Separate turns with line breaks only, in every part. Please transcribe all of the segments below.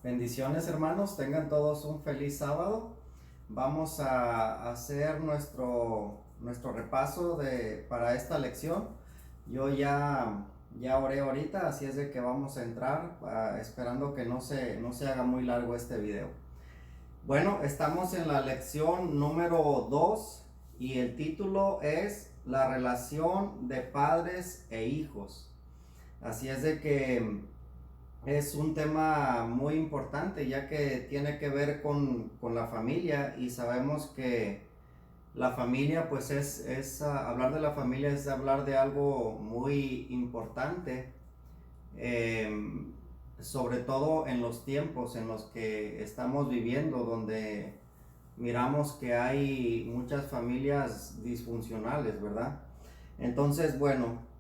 Bendiciones, hermanos, tengan todos un feliz sábado. Vamos a hacer nuestro repaso para esta lección. Yo ya oré ahorita, así es de que vamos a entrar, esperando que no se haga muy largo este video. Bueno, estamos en la lección número 2 y el título es La relación de padres e hijos. Así es de que es un tema muy importante, ya que tiene que ver con la familia, y sabemos que la familia pues hablar de la familia es hablar de algo muy importante, eh, sobre todo en los tiempos en los que estamos viviendo, donde miramos que hay muchas familias disfuncionales, ¿verdad? Entonces, bueno,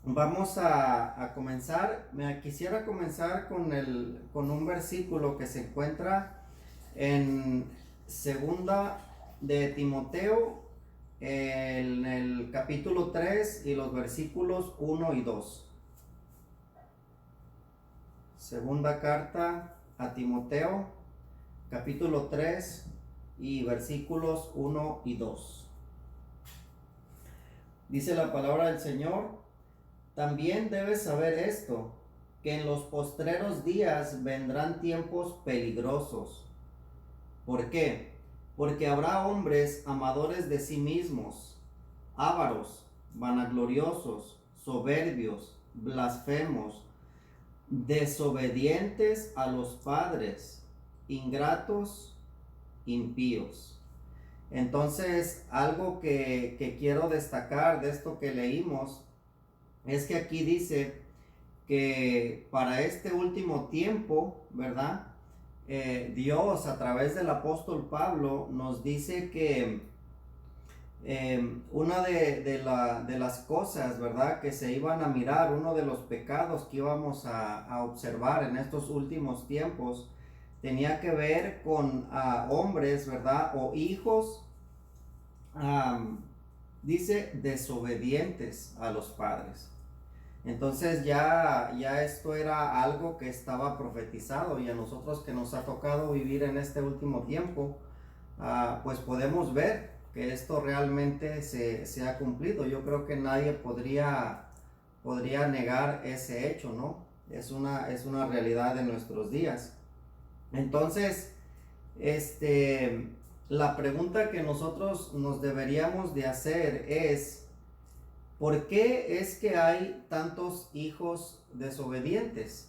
vamos a comenzar. Quisiera comenzar con un versículo que se encuentra en segunda de Timoteo, en el capítulo 3 y los versículos 1 y 2. Segunda carta a Timoteo, capítulo 3 y versículos 1 y 2. Dice la palabra del Señor: también debes saber esto, que en los postreros días vendrán tiempos peligrosos. ¿Por qué? Porque habrá hombres amadores de sí mismos, ávaros, vanagloriosos, soberbios, blasfemos, desobedientes a los padres, ingratos, impíos. Entonces, algo que quiero destacar de esto que leímos es que aquí dice que para este último tiempo, ¿verdad? Dios, a través del apóstol Pablo, nos dice que una de las cosas, ¿verdad?, que se iban a mirar, uno de los pecados que íbamos a observar en estos últimos tiempos, tenía que ver con hombres, ¿verdad?, o hijos, dice, desobedientes a los padres. Entonces ya esto era algo que estaba profetizado, y a nosotros que nos ha tocado vivir en este último tiempo, pues podemos ver que esto realmente se ha cumplido. Yo creo que nadie podría negar ese hecho, ¿no? Es una realidad de nuestros días. Entonces, la pregunta que nosotros nos deberíamos de hacer es: ¿por qué es que hay tantos hijos desobedientes?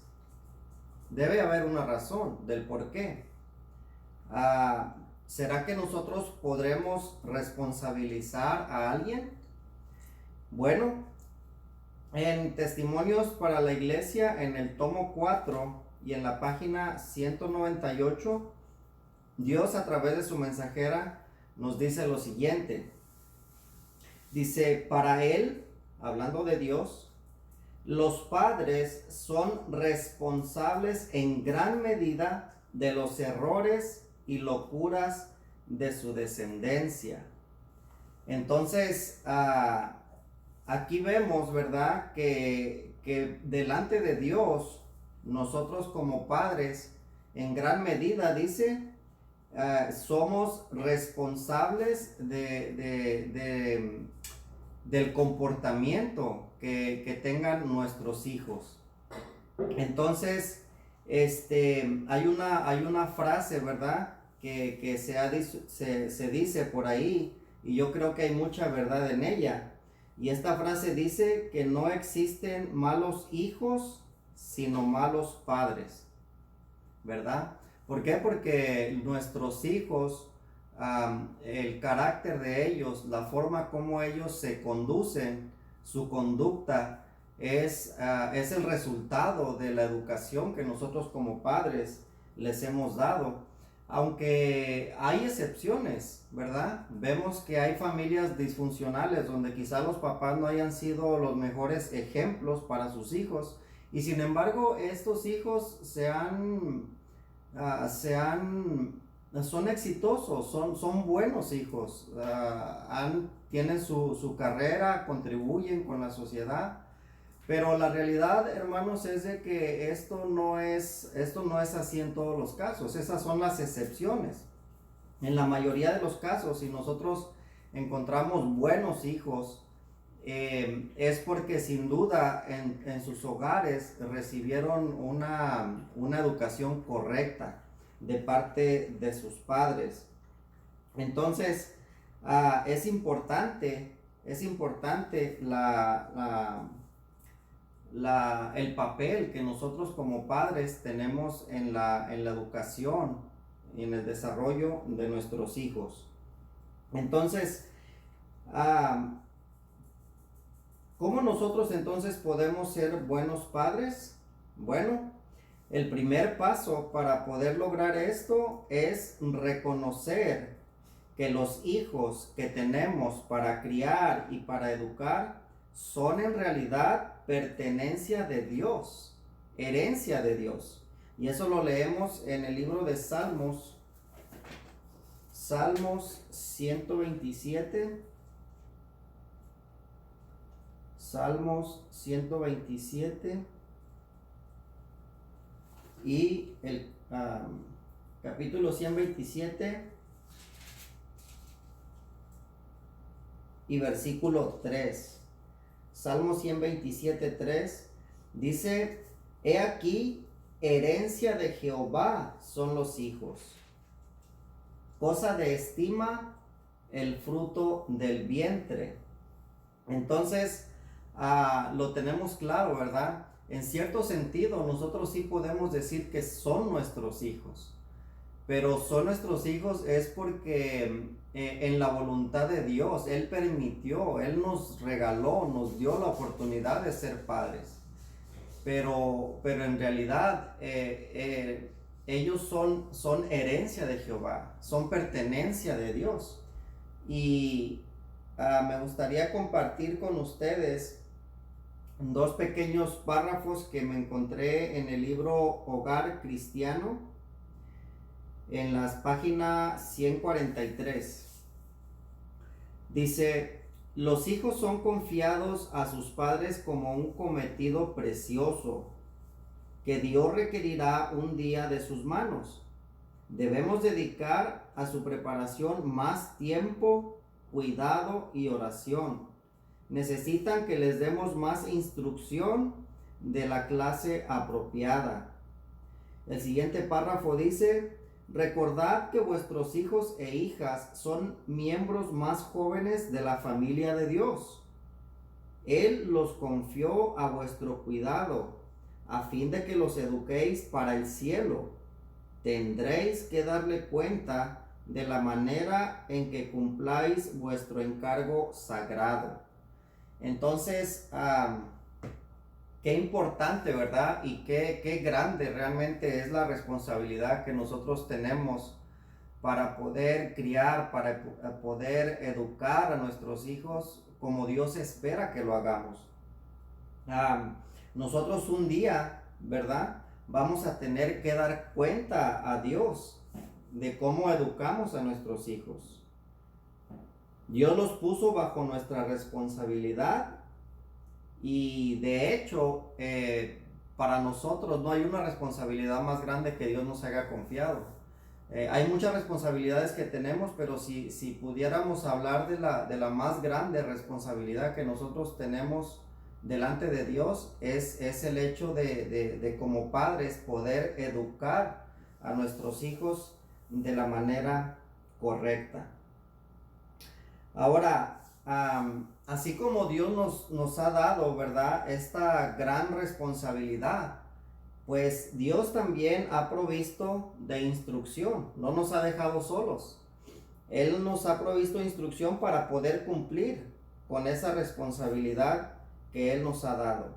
Debe haber una razón del por qué. ¿Será que nosotros podremos responsabilizar a alguien? Bueno, en Testimonios para la Iglesia, en el tomo 4 y en la página 198, Dios, a través de su mensajera, nos dice lo siguiente. Dice: para Él, hablando de Dios, los padres son responsables en gran medida de los errores y locuras de su descendencia. Entonces, aquí vemos, ¿verdad?, que delante de Dios, nosotros como padres, en gran medida, dice, somos responsables del comportamiento que tengan nuestros hijos. Entonces, hay una frase, ¿verdad?, que se dice por ahí, y yo creo que hay mucha verdad en ella. Y esta frase dice que no existen malos hijos, sino malos padres, ¿verdad? ¿Por qué? Porque nuestros hijos, el carácter de ellos, la forma como ellos se conducen, su conducta, es el resultado de la educación que nosotros como padres les hemos dado. Aunque hay excepciones, ¿verdad? Vemos que hay familias disfuncionales donde quizá los papás no hayan sido los mejores ejemplos para sus hijos, y sin embargo estos hijos son exitosos, son buenos hijos, tienen su carrera, contribuyen con la sociedad. Pero la realidad, hermanos, es de que esto no es así en todos los casos. Esas son las excepciones. En la mayoría de los casos, si nosotros encontramos buenos hijos, es porque sin duda en sus hogares recibieron una educación correcta de parte de sus padres. Entonces, es importante el papel que nosotros como padres tenemos en la educación y en el desarrollo de nuestros hijos. Entonces, ¿cómo nosotros entonces podemos ser buenos padres? Bueno, el primer paso para poder lograr esto es reconocer que los hijos que tenemos para criar y para educar son en realidad pertenencia de Dios, herencia de Dios. Y eso lo leemos en el libro de Salmos 127. Salmos 127 y el capítulo 127 y versículo 3. Salmo 127, 3 dice: He aquí, herencia de Jehová son los hijos, cosa de estima el fruto del vientre. Entonces, lo tenemos claro, ¿verdad? En cierto sentido, nosotros sí podemos decir que son nuestros hijos, pero son nuestros hijos es porque en la voluntad de Dios, Él permitió, Él nos regaló, nos dio la oportunidad de ser padres. Pero en realidad ellos son herencia de Jehová, son pertenencia de Dios. Y me gustaría compartir con ustedes dos pequeños párrafos que me encontré en el libro Hogar Cristiano, en las páginas 143. Dice: los hijos son confiados a sus padres como un cometido precioso que Dios requerirá un día de sus manos. Debemos dedicar a su preparación más tiempo, cuidado y oración. Necesitan que les demos más instrucción de la clase apropiada. El siguiente párrafo dice: recordad que vuestros hijos e hijas son miembros más jóvenes de la familia de Dios. Él los confió a vuestro cuidado, a fin de que los eduquéis para el cielo. Tendréis que darle cuenta de la manera en que cumpláis vuestro encargo sagrado. Entonces, qué importante, ¿verdad? Y qué grande realmente es la responsabilidad que nosotros tenemos para poder criar, para poder educar a nuestros hijos como Dios espera que lo hagamos. Nosotros un día, ¿verdad?, vamos a tener que dar cuenta a Dios de cómo educamos a nuestros hijos. Dios los puso bajo nuestra responsabilidad y de hecho para nosotros no hay una responsabilidad más grande que Dios nos haya confiado. Hay muchas responsabilidades que tenemos, pero si pudiéramos hablar de la más grande responsabilidad que nosotros tenemos delante de Dios es el hecho de como padres poder educar a nuestros hijos de la manera correcta. Ahora, así como Dios nos ha dado, ¿verdad?, esta gran responsabilidad, pues Dios también ha provisto de instrucción, no nos ha dejado solos. Él nos ha provisto instrucción para poder cumplir con esa responsabilidad que Él nos ha dado.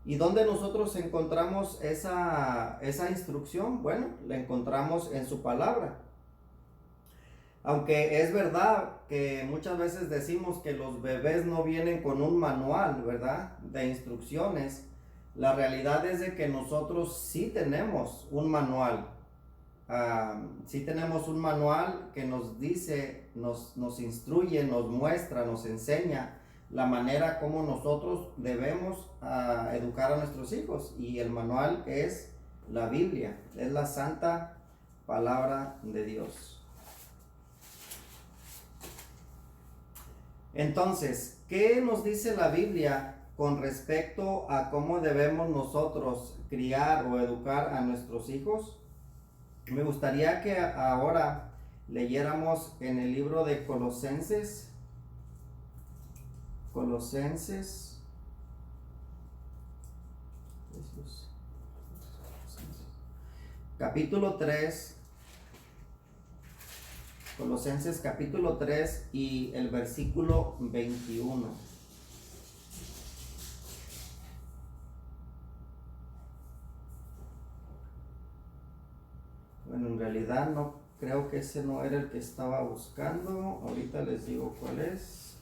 ¿Y dónde nosotros encontramos esa instrucción? Bueno, la encontramos en su palabra. Aunque es verdad que muchas veces decimos que los bebés no vienen con un manual, ¿verdad?, de instrucciones, la realidad es de que nosotros sí tenemos un manual. Sí tenemos un manual que nos dice, nos instruye, nos muestra, nos enseña la manera como nosotros debemos educar a nuestros hijos. Y el manual es la Biblia, es la santa palabra de Dios. Entonces, ¿qué nos dice la Biblia con respecto a cómo debemos nosotros criar o educar a nuestros hijos? Me gustaría que ahora leyéramos en el libro de Colosenses, capítulo 3, Colosenses capítulo 3 y el versículo 21. Bueno, en realidad no creo que ese no era el que estaba buscando. Ahorita les digo cuál es.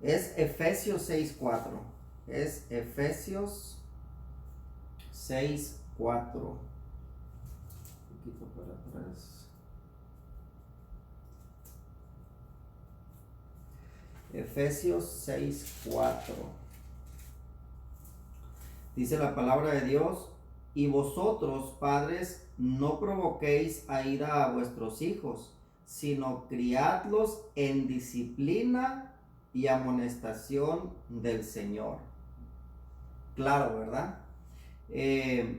Es Efesios 6:4. Es Efesios 6:4. Un poquito para atrás. Efesios 6:4. Dice la palabra de Dios: y vosotros, padres, no provoquéis a ira a vuestros hijos, sino criadlos en disciplina y amonestación del Señor. Claro, ¿verdad?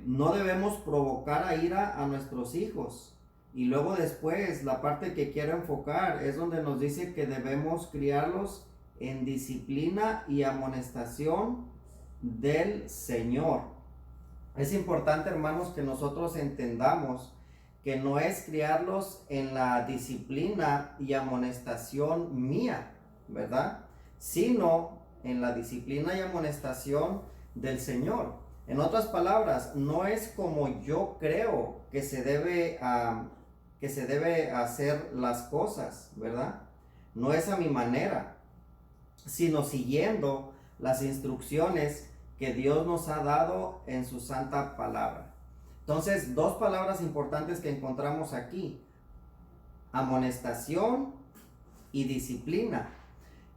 No debemos provocar a ira a nuestros hijos. Y luego después, la parte que quiero enfocar es donde nos dice que debemos criarlos en disciplina y amonestación del Señor. Es importante, hermanos, que nosotros entendamos que no es criarlos en la disciplina y amonestación mía, ¿verdad? Sino en la disciplina y amonestación del Señor. En otras palabras, no es como yo creo que se debe hacer las cosas, ¿verdad? No es a mi manera, sino siguiendo las instrucciones que Dios nos ha dado en su santa palabra. Entonces, dos palabras importantes que encontramos aquí: amonestación y disciplina.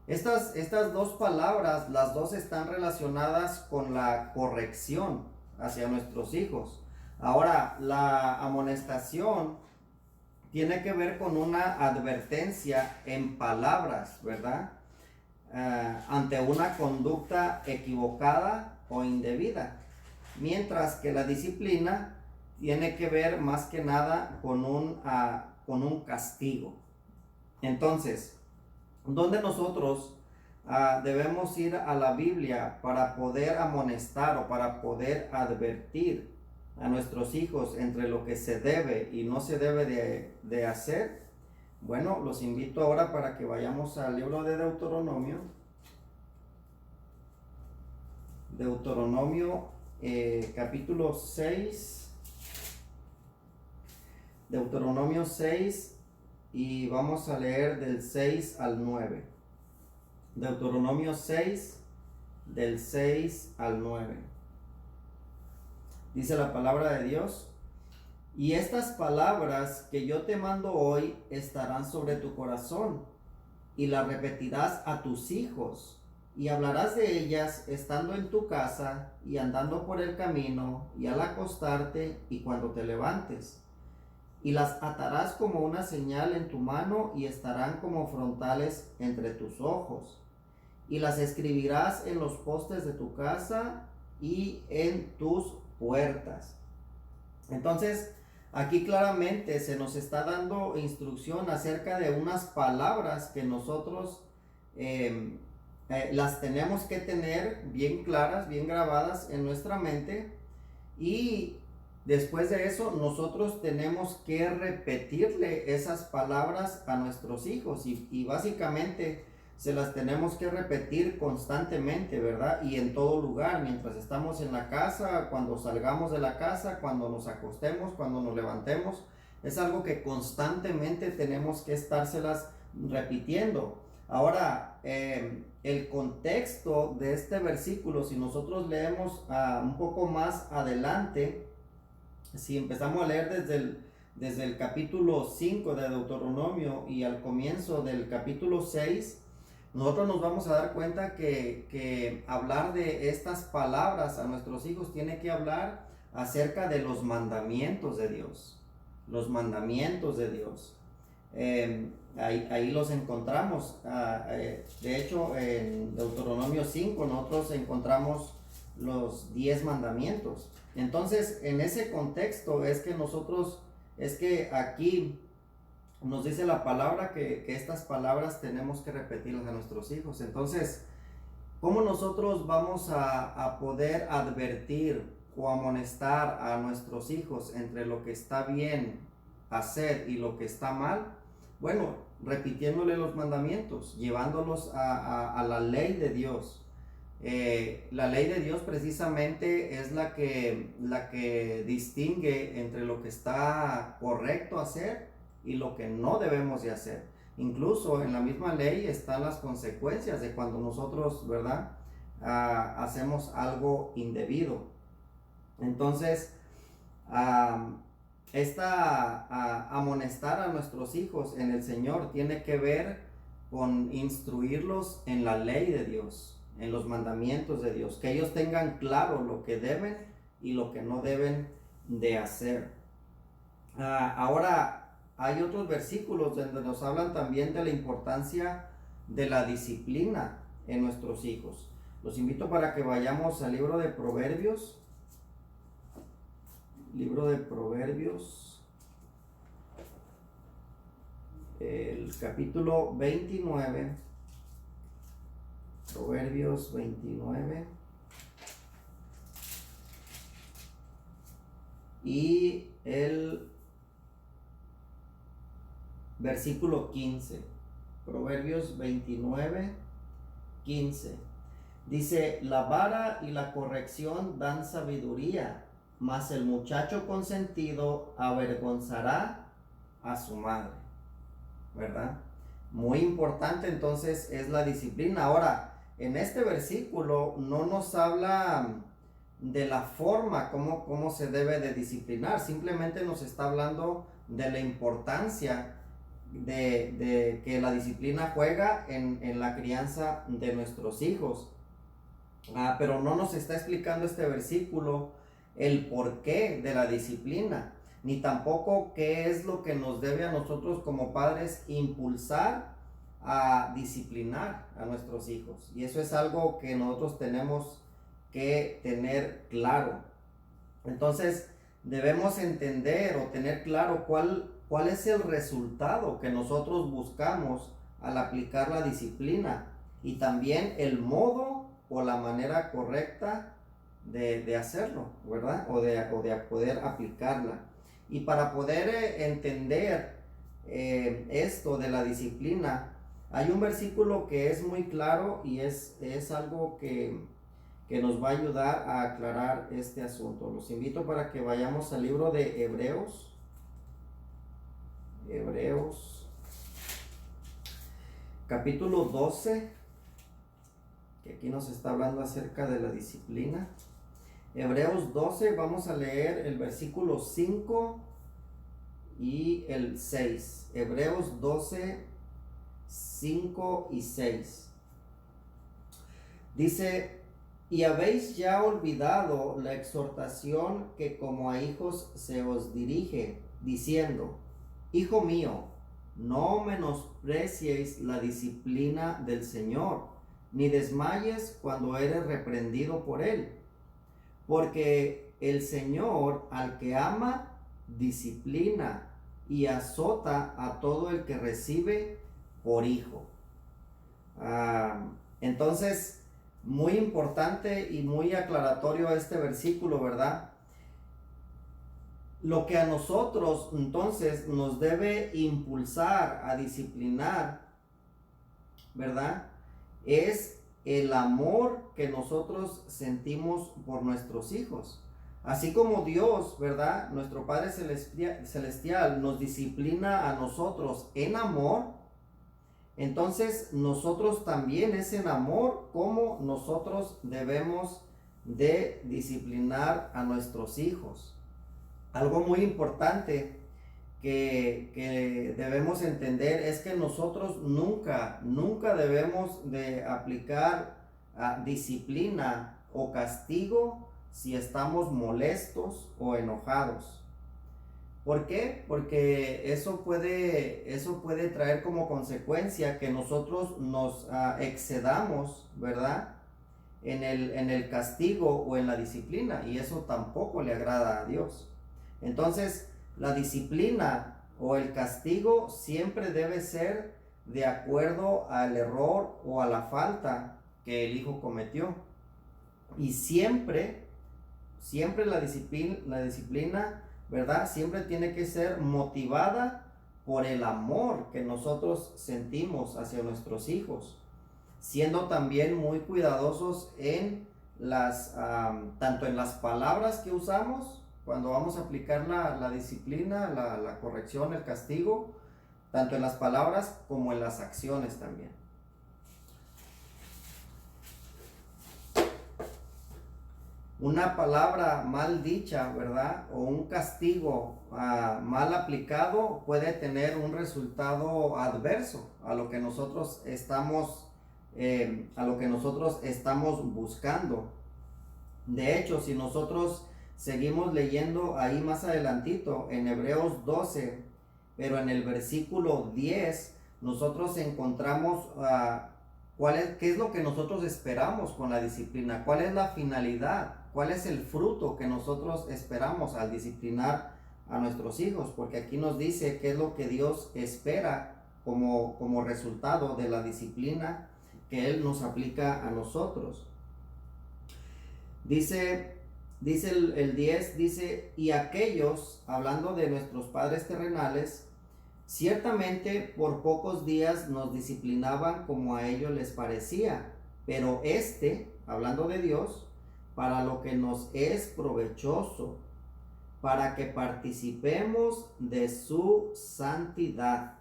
Estas dos palabras, las dos están relacionadas con la corrección hacia nuestros hijos. Ahora, la amonestación tiene que ver con una advertencia en palabras, ¿verdad? Ante una conducta equivocada o indebida, mientras que la disciplina tiene que ver más que nada con un castigo. Entonces, ¿dónde nosotros debemos ir a la Biblia para poder amonestar o para poder advertir a nuestros hijos entre lo que se debe y no se debe de hacer? Bueno, los invito ahora para que vayamos al libro de Deuteronomio. Deuteronomio capítulo 6. Deuteronomio 6 y vamos a leer del 6 al 9. Deuteronomio 6, del 6 al 9. Dice la palabra de Dios: y estas palabras que yo te mando hoy estarán sobre tu corazón, y las repetirás a tus hijos, y hablarás de ellas estando en tu casa, y andando por el camino, y al acostarte, y cuando te levantes. Y las atarás como una señal en tu mano, y estarán como frontales entre tus ojos. Y las escribirás en los postes de tu casa y en tus puertas. Entonces, aquí claramente se nos está dando instrucción acerca de unas palabras que nosotros las tenemos que tener bien claras, bien grabadas en nuestra mente, y después de eso nosotros tenemos que repetirle esas palabras a nuestros hijos y básicamente se las tenemos que repetir constantemente, ¿verdad? Y en todo lugar, mientras estamos en la casa, cuando salgamos de la casa, cuando nos acostemos, cuando nos levantemos. Es algo que constantemente tenemos que estárselas repitiendo. Ahora, el contexto de este versículo, si nosotros leemos un poco más adelante, si empezamos a leer desde el capítulo 5 de Deuteronomio y al comienzo del capítulo 6, nosotros nos vamos a dar cuenta que hablar de estas palabras a nuestros hijos tiene que hablar acerca de los mandamientos de Dios. Los mandamientos de Dios. Ahí los encontramos. De hecho, en Deuteronomio 5 nosotros encontramos los 10 mandamientos. Entonces, en ese contexto es que aquí nos dice la palabra que estas palabras tenemos que repetirlas a nuestros hijos. Entonces, ¿cómo nosotros vamos a poder advertir o amonestar a nuestros hijos entre lo que está bien hacer y lo que está mal? Bueno, repitiéndole los mandamientos, llevándolos a la ley de Dios. La ley de Dios precisamente es la que distingue entre lo que está correcto hacer y lo que no debemos de hacer. Incluso en la misma ley están las consecuencias de cuando nosotros, ¿verdad? Hacemos algo indebido. Entonces, amonestar a nuestros hijos en el Señor tiene que ver con instruirlos en la ley de Dios, en los mandamientos de Dios, que ellos tengan claro lo que deben y lo que no deben de hacer. Ahora, hay otros versículos donde nos hablan también de la importancia de la disciplina en nuestros hijos. Los invito para que vayamos al libro de Proverbios. Libro de Proverbios, el capítulo 29, Proverbios 29, y el versículo 15, Proverbios 29, 15, dice: la vara y la corrección dan sabiduría, mas el muchacho consentido avergonzará a su madre, ¿verdad? Muy importante entonces es la disciplina. Ahora, en este versículo no nos habla de la forma como se debe de disciplinar, simplemente nos está hablando de la importancia de que la disciplina juega en la crianza de nuestros hijos. Pero no nos está explicando este versículo el porqué de la disciplina, ni tampoco qué es lo que nos debe a nosotros como padres impulsar a disciplinar a nuestros hijos. Y eso es algo que nosotros tenemos que tener claro. Entonces debemos entender o tener claro cuál es el resultado que nosotros buscamos al aplicar la disciplina, y también el modo o la manera correcta de hacerlo, ¿verdad? O de poder aplicarla. Y para poder entender esto de la disciplina, hay un versículo que es muy claro y es algo que nos va a ayudar a aclarar este asunto. Los invito para que vayamos al libro de Hebreos. Hebreos, capítulo 12, que aquí nos está hablando acerca de la disciplina. Hebreos 12, vamos a leer el versículo 5 y el 6. Hebreos 12, 5 y 6. Dice: y habéis ya olvidado la exhortación que como a hijos se os dirige, diciendo: hijo mío, no menospreciéis la disciplina del Señor, ni desmayes cuando eres reprendido por él. Porque el Señor al que ama, disciplina y azota a todo el que recibe por hijo. Entonces, muy importante y muy aclaratorio este versículo, ¿verdad? Lo que a nosotros entonces nos debe impulsar a disciplinar, ¿verdad? Es el amor que nosotros sentimos por nuestros hijos. Así como Dios, ¿verdad? Nuestro Padre Celestial nos disciplina a nosotros en amor, entonces nosotros también es en amor como nosotros debemos de disciplinar a nuestros hijos. Algo muy importante que debemos entender es que nosotros nunca debemos de aplicar disciplina o castigo si estamos molestos o enojados. ¿Por qué? Porque eso puede traer como consecuencia que nosotros nos excedamos, ¿verdad? En el castigo o en la disciplina, y eso tampoco le agrada a Dios. Entonces, la disciplina o el castigo siempre debe ser de acuerdo al error o a la falta que el hijo cometió. Y siempre la disciplina, ¿verdad? Siempre tiene que ser motivada por el amor que nosotros sentimos hacia nuestros hijos, siendo también muy cuidadosos en tanto en las palabras que usamos cuando vamos a aplicar la disciplina, la corrección, el castigo, tanto en las palabras como en las acciones también. Una palabra mal dicha, ¿verdad? O un castigo mal aplicado puede tener un resultado adverso a lo que nosotros estamos buscando. De hecho, si nosotros seguimos leyendo ahí más adelantito en Hebreos 12, pero en el versículo 10, nosotros encontramos qué es lo que nosotros esperamos con la disciplina, cuál es la finalidad, cuál es el fruto que nosotros esperamos al disciplinar a nuestros hijos, porque aquí nos dice qué es lo que Dios espera como resultado de la disciplina que Él nos aplica a nosotros. Dice el 10, dice, y aquellos, hablando de nuestros padres terrenales, ciertamente por pocos días nos disciplinaban como a ellos les parecía, pero hablando de Dios, para lo que nos es provechoso, para que participemos de su santidad.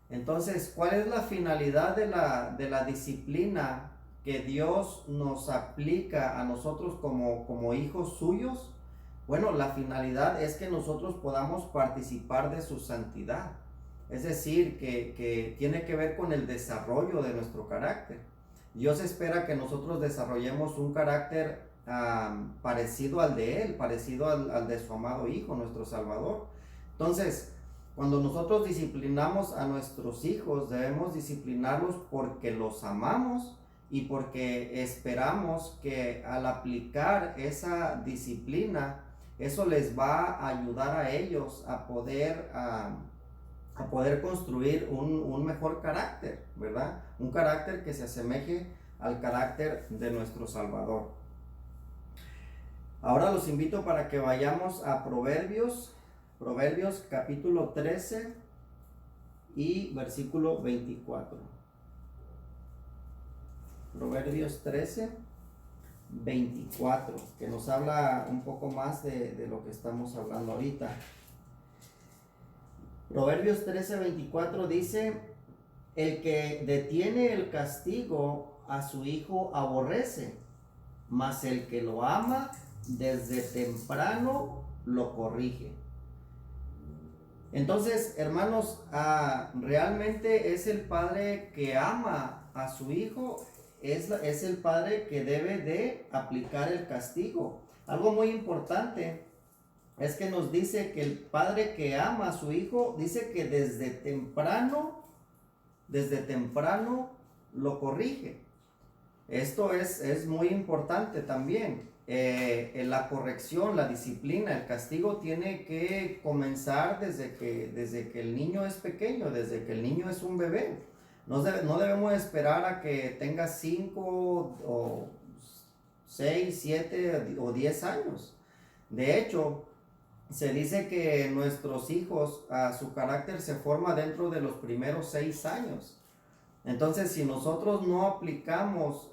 Entonces, ¿cuál es la finalidad de la disciplina que Dios nos aplica a nosotros como hijos suyos? Bueno, la finalidad es que nosotros podamos participar de su santidad. Es decir, que tiene que ver con el desarrollo de nuestro carácter. Dios espera que nosotros desarrollemos un carácter parecido al de Él, parecido al de su amado Hijo, nuestro Salvador. Entonces, cuando nosotros disciplinamos a nuestros hijos, debemos disciplinarlos porque los amamos y porque esperamos que al aplicar esa disciplina, eso les va a ayudar a ellos a poder construir un mejor carácter, ¿verdad? Un carácter que se asemeje al carácter de nuestro Salvador. Ahora los invito para que vayamos a Proverbios capítulo 13 y versículo 24. Proverbios 13, 24, que nos habla un poco más de lo que estamos hablando ahorita. Proverbios 13, 24 dice, el que detiene el castigo a su hijo aborrece, mas el que lo ama desde temprano lo corrige. Entonces, hermanos, realmente es el padre que ama a su hijo, es el padre que debe de aplicar el castigo. Algo muy importante es que nos dice que el padre que ama a su hijo, dice que desde temprano lo corrige. Esto es muy importante también. La corrección, la disciplina, el castigo tiene que comenzar desde que el niño es pequeño, desde que el niño es un bebé. No debemos esperar a que tenga 5 o 6, 7 o 10 años. De hecho, se dice que nuestros hijos, su carácter se forma dentro de los primeros 6 años. Entonces, si nosotros no aplicamos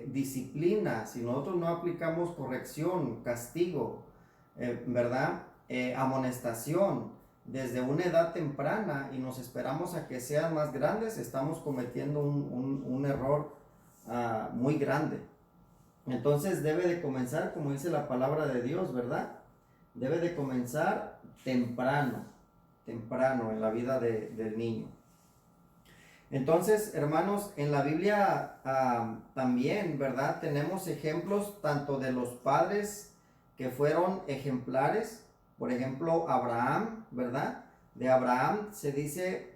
disciplina, si nosotros no aplicamos corrección, castigo, ¿verdad? Amonestación desde una edad temprana y nos esperamos a que sean más grandes, estamos cometiendo un error muy grande. Entonces debe de comenzar, como dice la palabra de Dios, ¿verdad? Debe de comenzar temprano. temprano en la vida del niño. Entonces, hermanos, en la Biblia también, ¿verdad? Tenemos ejemplos tanto de los padres que fueron ejemplares, por ejemplo, Abraham, ¿verdad? De Abraham se dice,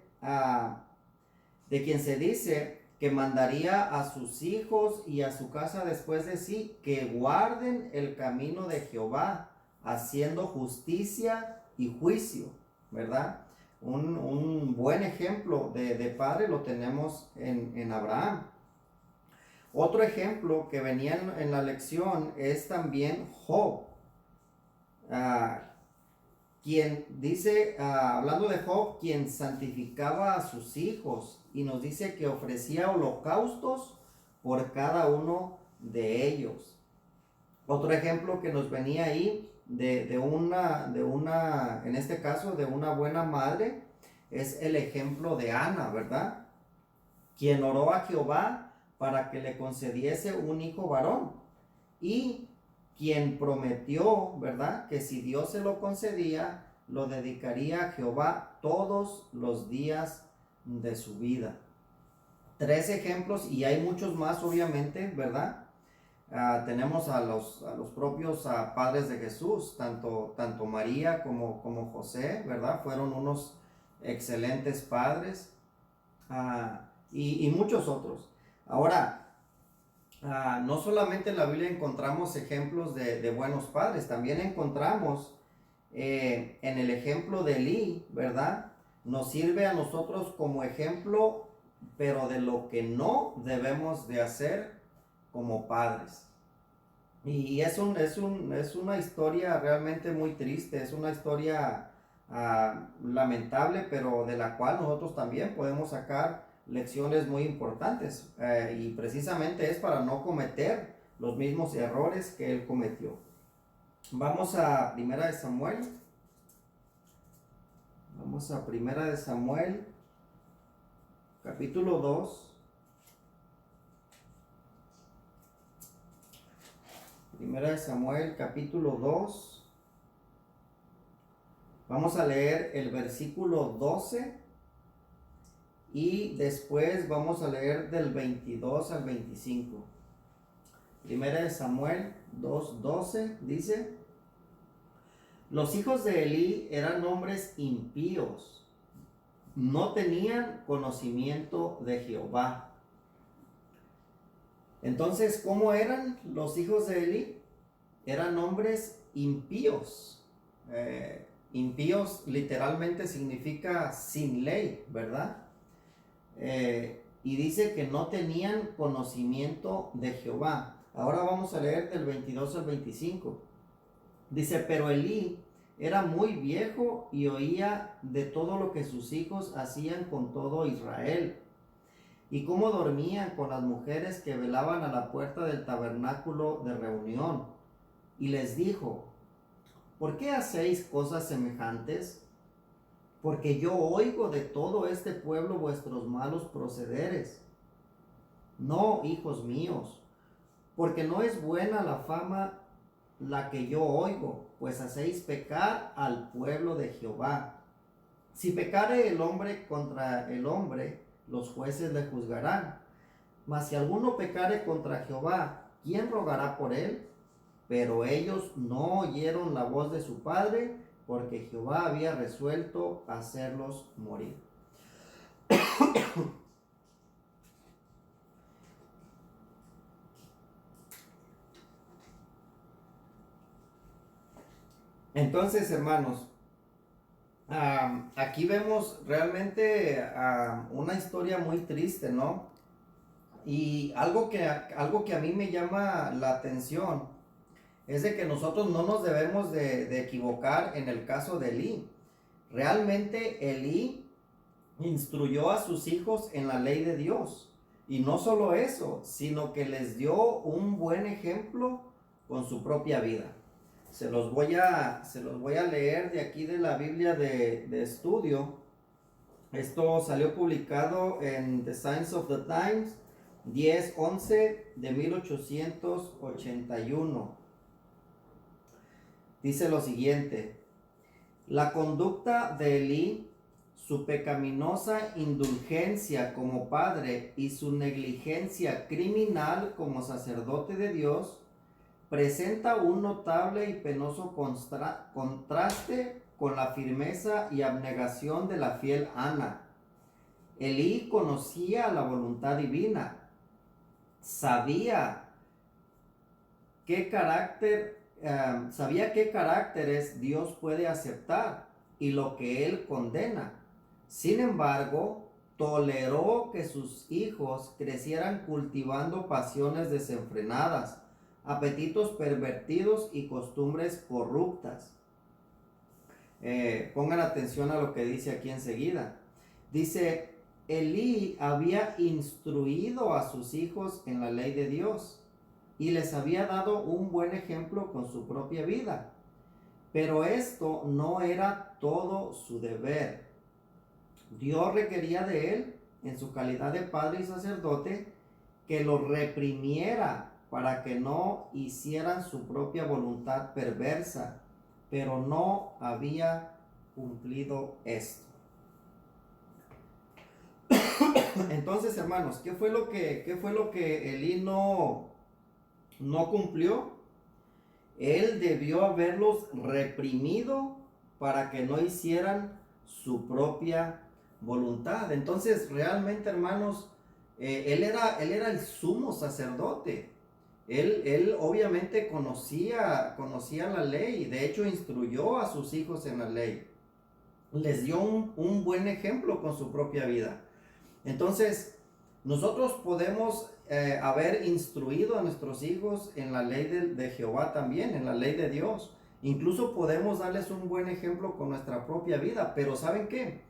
de quien se dice que mandaría a sus hijos y a su casa después de sí, que guarden el camino de Jehová, haciendo justicia y juicio, ¿verdad? Un buen ejemplo de padre lo tenemos en Abraham. Otro ejemplo que venía en la lección es también Job. Quien dice, hablando de Job, quien santificaba a sus hijos y nos dice que ofrecía holocaustos por cada uno de ellos. Otro ejemplo que nos venía ahí en este caso, de una buena madre, es el ejemplo de Ana, ¿verdad? Quien oró a Jehová para que le concediese un hijo varón y quien prometió, ¿verdad?, que si Dios se lo concedía, lo dedicaría a Jehová todos los días de su vida. 3 ejemplos, y hay muchos más, obviamente, ¿verdad? Tenemos a los propios padres de Jesús, tanto María como José, ¿verdad? Fueron unos excelentes padres, y muchos otros. Ahora, no solamente en la Biblia encontramos ejemplos de buenos padres, también encontramos en el ejemplo de Elí, ¿verdad? Nos sirve a nosotros como ejemplo, pero de lo que no debemos de hacer como padres. Y es una historia realmente muy triste, es una historia lamentable, pero de la cual nosotros también podemos sacar lecciones muy importantes, y precisamente es para no cometer los mismos errores que él cometió. Vamos a Primera de Samuel. Vamos a Primera de Samuel, capítulo 2. Primera de Samuel, capítulo 2. Vamos a leer el versículo 12 y después vamos a leer del 22 al 25. Primera de Samuel 2:12 dice: los hijos de Elí eran hombres impíos, no tenían conocimiento de Jehová. Entonces, ¿cómo eran los hijos de Elí? Eran hombres impíos. Impíos literalmente significa sin ley, ¿verdad? Y dice que no tenían conocimiento de Jehová. Ahora vamos a leer del 22 al 25. Dice: pero Elí era muy viejo y oía de todo lo que sus hijos hacían con todo Israel, y cómo dormían con las mujeres que velaban a la puerta del tabernáculo de reunión. Y les dijo: ¿por qué hacéis cosas semejantes? Porque yo oigo de todo este pueblo vuestros malos procederes. No, hijos míos, porque no es buena la fama la que yo oigo, pues hacéis pecar al pueblo de Jehová. Si pecare el hombre contra el hombre, los jueces le juzgarán. Mas si alguno pecare contra Jehová, ¿quién rogará por él? Pero ellos no oyeron la voz de su padre, porque Jehová había resuelto hacerlos morir. Entonces, hermanos, aquí vemos realmente una historia muy triste, ¿no? Y algo que a mí me llama la atención es de que nosotros no nos debemos de equivocar en el caso de Elí. Realmente Elí instruyó a sus hijos en la ley de Dios. Y no solo eso, sino que les dio un buen ejemplo con su propia vida. Se los voy a leer de aquí de la Biblia de estudio. Esto salió publicado en The Signs of the Times 10-11 de 1881. Dice lo siguiente: La conducta de Elí, su pecaminosa indulgencia como padre y su negligencia criminal como sacerdote de Dios presenta un notable y penoso contraste con la firmeza y abnegación de la fiel Ana. Elí conocía la voluntad divina, sabía qué caracteres Dios puede aceptar y lo que Él condena. Sin embargo, toleró que sus hijos crecieran cultivando pasiones desenfrenadas, apetitos pervertidos y costumbres corruptas. Pongan atención a lo que dice aquí enseguida. Dice, Elí había instruido a sus hijos en la ley de Dios y les había dado un buen ejemplo con su propia vida. Pero esto no era todo su deber. Dios requería de él, en su calidad de padre y sacerdote, que lo reprimiera para que no hicieran su propia voluntad perversa, pero no había cumplido esto. Entonces, hermanos, ¿qué fue lo que Elí no cumplió? Él debió haberlos reprimido para que no hicieran su propia voluntad. Entonces, realmente, hermanos, él era el sumo sacerdote. Él obviamente conocía la ley, de hecho instruyó a sus hijos en la ley. Les dio un buen ejemplo con su propia vida. Entonces, nosotros podemos haber instruido a nuestros hijos en la ley de Jehová también, en la ley de Dios. Incluso podemos darles un buen ejemplo con nuestra propia vida, pero ¿saben qué?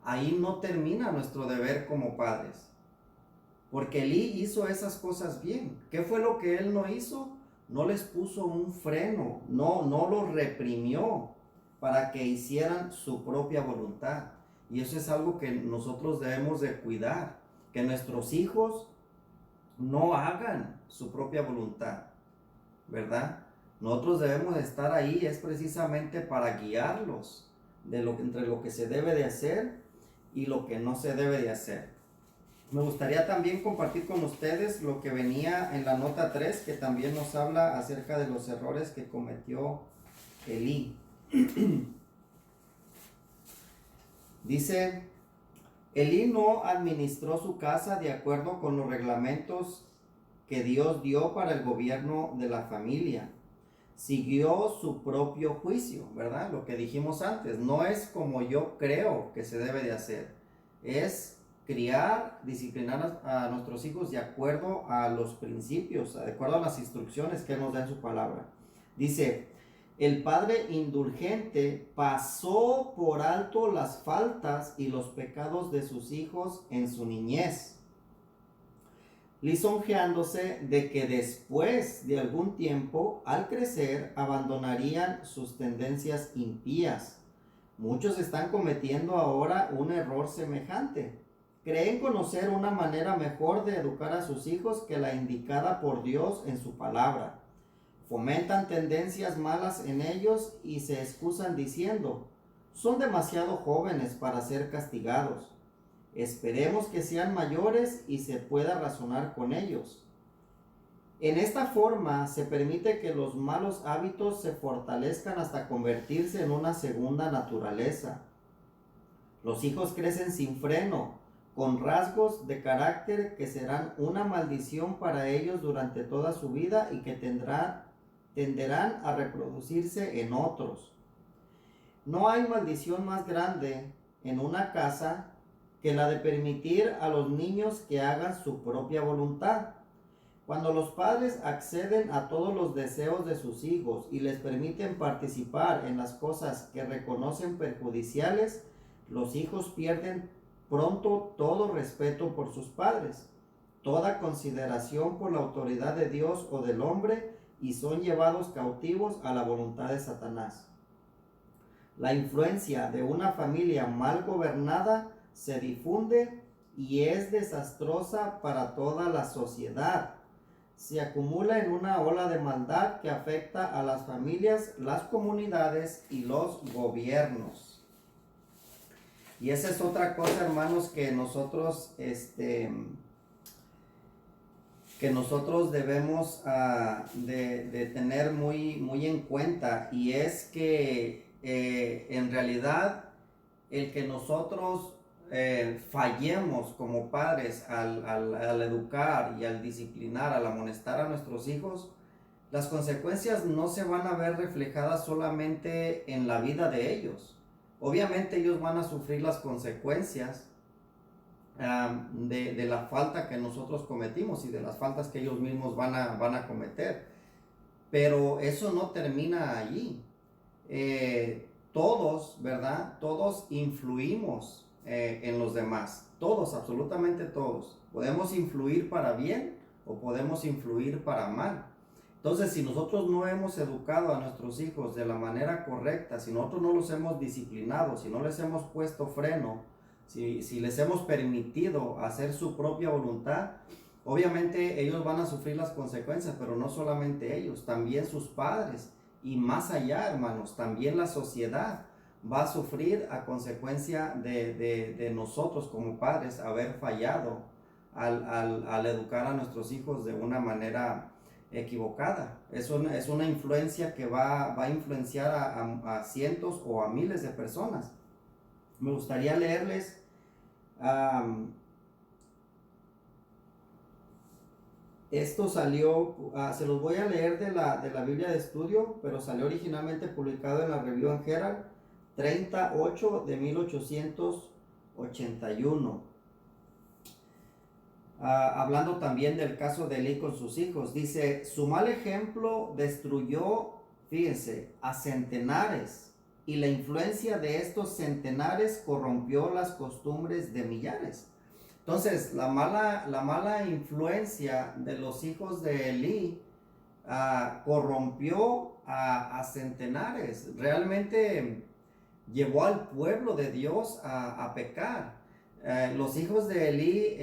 Ahí no termina nuestro deber como padres. Porque Elí hizo esas cosas bien. ¿Qué fue lo que él no hizo? No les puso un freno, no los reprimió para que hicieran su propia voluntad. Y eso es algo que nosotros debemos de cuidar, que nuestros hijos no hagan su propia voluntad, ¿verdad? Nosotros debemos de estar ahí, es precisamente para guiarlos entre lo que se debe de hacer y lo que no se debe de hacer. Me gustaría también compartir con ustedes lo que venía en la nota 3, que también nos habla acerca de los errores que cometió Elí. Dice, Elí no administró su casa de acuerdo con los reglamentos que Dios dio para el gobierno de la familia. Siguió su propio juicio, ¿verdad? Lo que dijimos antes, no es como yo creo que se debe de hacer. Es criar, disciplinar a nuestros hijos de acuerdo a los principios, de acuerdo a las instrucciones que Él nos da en su palabra. Dice, el padre indulgente pasó por alto las faltas y los pecados de sus hijos en su niñez, lisonjeándose de que después de algún tiempo, al crecer, abandonarían sus tendencias impías. Muchos están cometiendo ahora un error semejante. Creen conocer una manera mejor de educar a sus hijos que la indicada por Dios en su palabra. Fomentan tendencias malas en ellos y se excusan diciendo, son demasiado jóvenes para ser castigados. Esperemos que sean mayores y se pueda razonar con ellos. En esta forma se permite que los malos hábitos se fortalezcan hasta convertirse en una segunda naturaleza. Los hijos crecen sin freno, con rasgos de carácter que serán una maldición para ellos durante toda su vida y que tenderán a reproducirse en otros. No hay maldición más grande en una casa que la de permitir a los niños que hagan su propia voluntad. Cuando los padres acceden a todos los deseos de sus hijos y les permiten participar en las cosas que reconocen perjudiciales, los hijos pierden pronto todo respeto por sus padres, toda consideración por la autoridad de Dios o del hombre y son llevados cautivos a la voluntad de Satanás. La influencia de una familia mal gobernada se difunde y es desastrosa para toda la sociedad. se acumula en una ola de maldad que afecta a las familias, las comunidades y los gobiernos. Y esa es otra cosa, hermanos, que nosotros, debemos de tener muy en cuenta, y es que en realidad el que nosotros fallemos como padres al educar y al disciplinar, al amonestar a nuestros hijos, las consecuencias no se van a ver reflejadas solamente en la vida de ellos. Obviamente ellos van a sufrir las consecuencias de la falta que nosotros cometimos y de las faltas que ellos mismos van a cometer. Pero eso no termina allí. Todos, ¿verdad? Todos influimos en los demás. Todos, absolutamente todos. Podemos influir para bien o podemos influir para mal. Entonces, si nosotros no hemos educado a nuestros hijos de la manera correcta, si nosotros no los hemos disciplinado, si no les hemos puesto freno, si les hemos permitido hacer su propia voluntad, obviamente ellos van a sufrir las consecuencias, pero no solamente ellos, también sus padres, y más allá, hermanos, también la sociedad va a sufrir a consecuencia de nosotros como padres haber fallado al educar a nuestros hijos de una manera equivocada. Es una influencia que va a influenciar a cientos o a miles de personas. Me gustaría leerles esto salió, se los voy a leer de la Biblia de estudio, pero salió originalmente publicado en la Review and Herald 38 de 1881. Hablando también del caso de Elí con sus hijos, dice: su mal ejemplo destruyó, fíjense, a centenares, y la influencia de estos centenares corrompió las costumbres de millares. Entonces, la mala influencia de los hijos de Elí corrompió a centenares. Realmente llevó al pueblo de Dios a pecar. Los hijos de Elí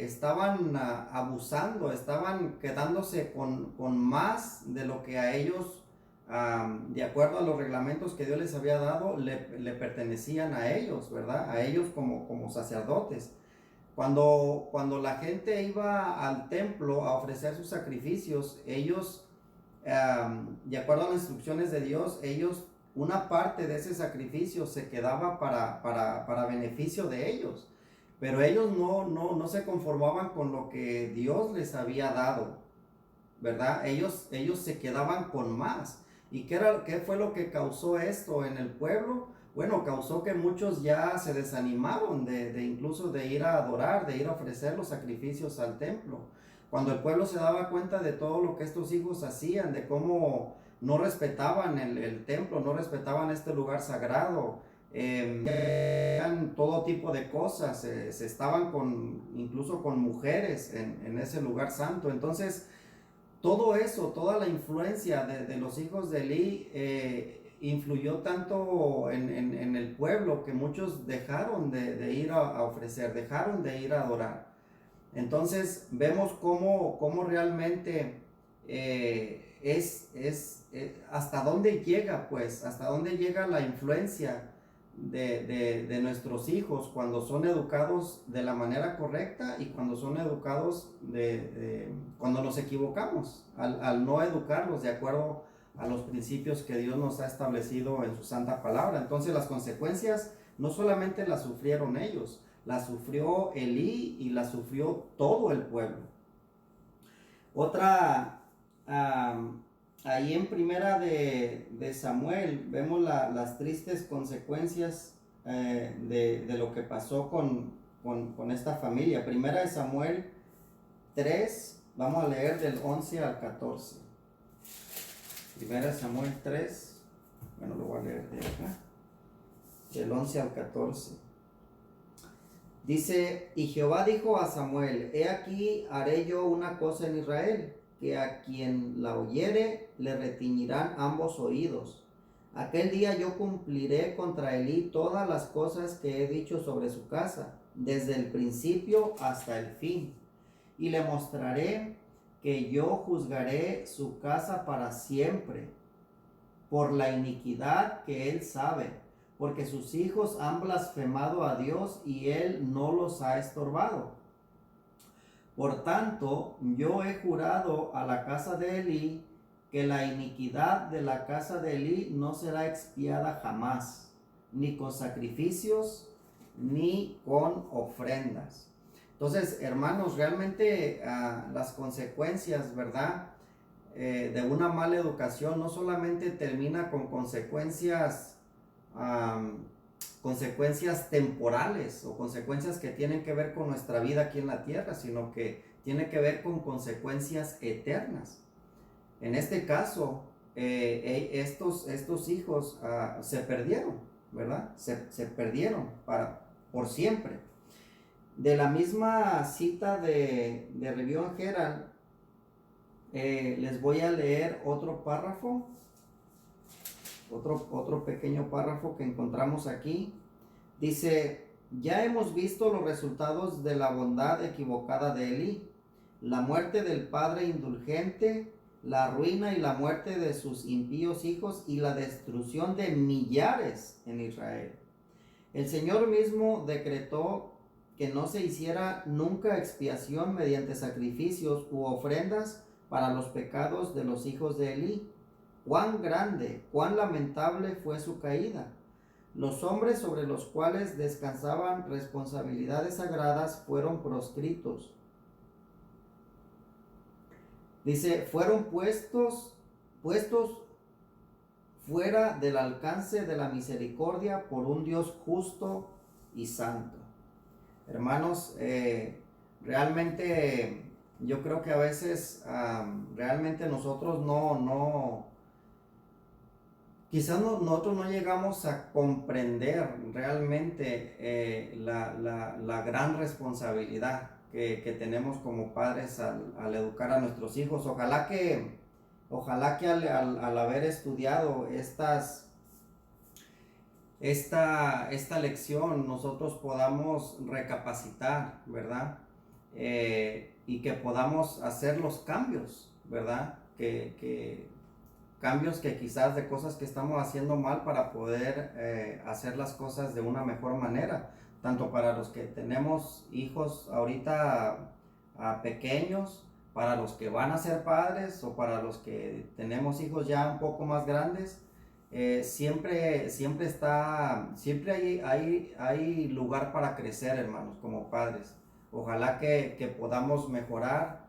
estaban abusando, estaban quedándose con más de lo que a ellos, de acuerdo a los reglamentos que Dios les había dado, le pertenecían a ellos, ¿verdad? A ellos como sacerdotes. Cuando la gente iba al templo a ofrecer sus sacrificios, ellos, de acuerdo a las instrucciones de Dios, una parte de ese sacrificio se quedaba para beneficio de ellos. Pero ellos no se conformaban con lo que Dios les había dado, ¿verdad? Ellos se quedaban con más. ¿Y qué fue lo que causó esto en el pueblo? Bueno, causó que muchos ya se desanimaron incluso de ir a adorar, de ir a ofrecer los sacrificios al templo. Cuando el pueblo se daba cuenta de todo lo que estos hijos hacían, de cómo no respetaban el templo, no respetaban este lugar sagrado, todo tipo de cosas, se estaban incluso con mujeres en ese lugar santo. Entonces, todo eso, toda la influencia de los hijos de Elí influyó tanto en el pueblo que muchos dejaron de ir a ofrecer, dejaron de ir a adorar. Entonces vemos cómo realmente hasta dónde llega, pues, hasta dónde llega la influencia de nuestros hijos cuando son educados de la manera correcta y cuando son educados cuando nos equivocamos al no educarlos de acuerdo a los principios que Dios nos ha establecido en su santa palabra. Entonces las consecuencias no solamente las sufrieron ellos, las sufrió Elí y las sufrió todo el pueblo. Otra, ahí en primera de Samuel vemos las tristes consecuencias de lo que pasó con esta familia. Primera de Samuel 3, vamos a leer del 11 al 14. Primera de Samuel 3, bueno, lo voy a leer de acá, del 11 al 14. Dice: y Jehová dijo a Samuel: he aquí haré yo una cosa en Israel, que a quien la oyere le retiñirán ambos oídos. Aquel día yo cumpliré contra Elí todas las cosas que he dicho sobre su casa, desde el principio hasta el fin, y le mostraré que yo juzgaré su casa para siempre, por la iniquidad que él sabe, porque sus hijos han blasfemado a Dios y él no los ha estorbado. Por tanto, yo he jurado a la casa de Elí que la iniquidad de la casa de Elí no será expiada jamás, ni con sacrificios, ni con ofrendas. Entonces, hermanos, realmente las consecuencias, ¿verdad? De una mala educación no solamente termina con consecuencias temporales o consecuencias que tienen que ver con nuestra vida aquí en la tierra, sino que tiene que ver con consecuencias eternas. En este caso, estos hijos se perdieron, ¿verdad? Se perdieron por siempre. De la misma cita de Review and Herald, les voy a leer otro párrafo, otro pequeño párrafo que encontramos aquí. Dice: ya hemos visto los resultados de la bondad equivocada de Elí, la muerte del padre indulgente, la ruina y la muerte de sus impíos hijos y la destrucción de millares en Israel. El Señor mismo decretó que no se hiciera nunca expiación mediante sacrificios u ofrendas para los pecados de los hijos de Elí. Cuán grande, cuán lamentable fue su caída. Los hombres sobre los cuales descansaban responsabilidades sagradas fueron proscritos. Dice, fueron puestos fuera del alcance de la misericordia por un Dios justo y santo. Hermanos, realmente yo creo que a veces realmente nosotros nosotros no llegamos a comprender realmente la gran responsabilidad que tenemos como padres al educar a nuestros hijos. Ojalá que al haber estudiado esta lección nosotros podamos recapacitar, ¿verdad? Y que podamos hacer los cambios, ¿verdad? Cambios que quizás de cosas que estamos haciendo mal para poder hacer las cosas de una mejor manera, tanto para los que tenemos hijos ahorita pequeños, para los que van a ser padres o para los que tenemos hijos ya un poco más grandes. Siempre hay lugar para crecer, hermanos, como padres. Ojalá que podamos mejorar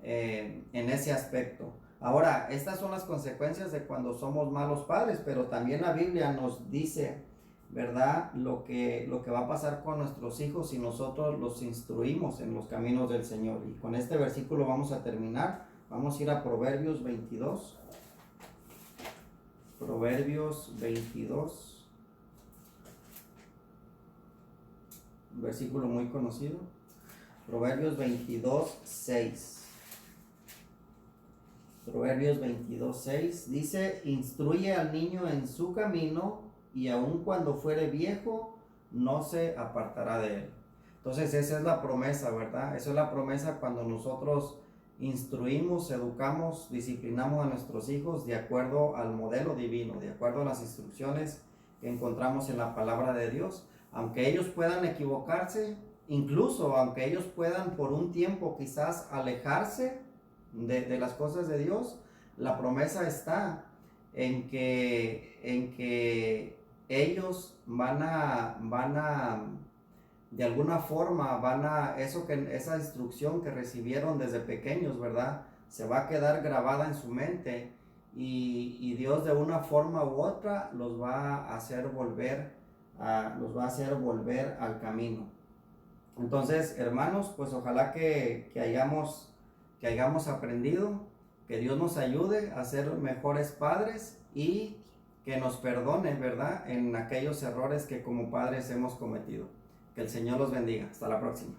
en ese aspecto. Ahora, estas son las consecuencias de cuando somos malos padres, pero también la Biblia nos dice, ¿verdad?, lo que va a pasar con nuestros hijos si nosotros los instruimos en los caminos del Señor. Y con este versículo vamos a terminar. Vamos a ir a Proverbios 22. Proverbios 22. Un versículo muy conocido. Proverbios 22, 6. Proverbios 22, 6 dice: instruye al niño en su camino, y aun cuando fuere viejo, no se apartará de él. Entonces esa es la promesa, ¿verdad? Esa es la promesa cuando nosotros instruimos, educamos, disciplinamos a nuestros hijos de acuerdo al modelo divino, de acuerdo a las instrucciones que encontramos en la palabra de Dios. Aunque ellos puedan equivocarse, incluso aunque ellos puedan por un tiempo quizás alejarse de las cosas de Dios, la promesa está en que ellos van a de alguna forma esa instrucción que recibieron desde pequeños, ¿verdad?, se va a quedar grabada en su mente, y Dios de una forma u otra los va a hacer volver al camino. Entonces, hermanos, pues ojalá que hayamos aprendido, que Dios nos ayude a ser mejores padres y que nos perdone, ¿verdad?, en aquellos errores que como padres hemos cometido. Que el Señor los bendiga. Hasta la próxima.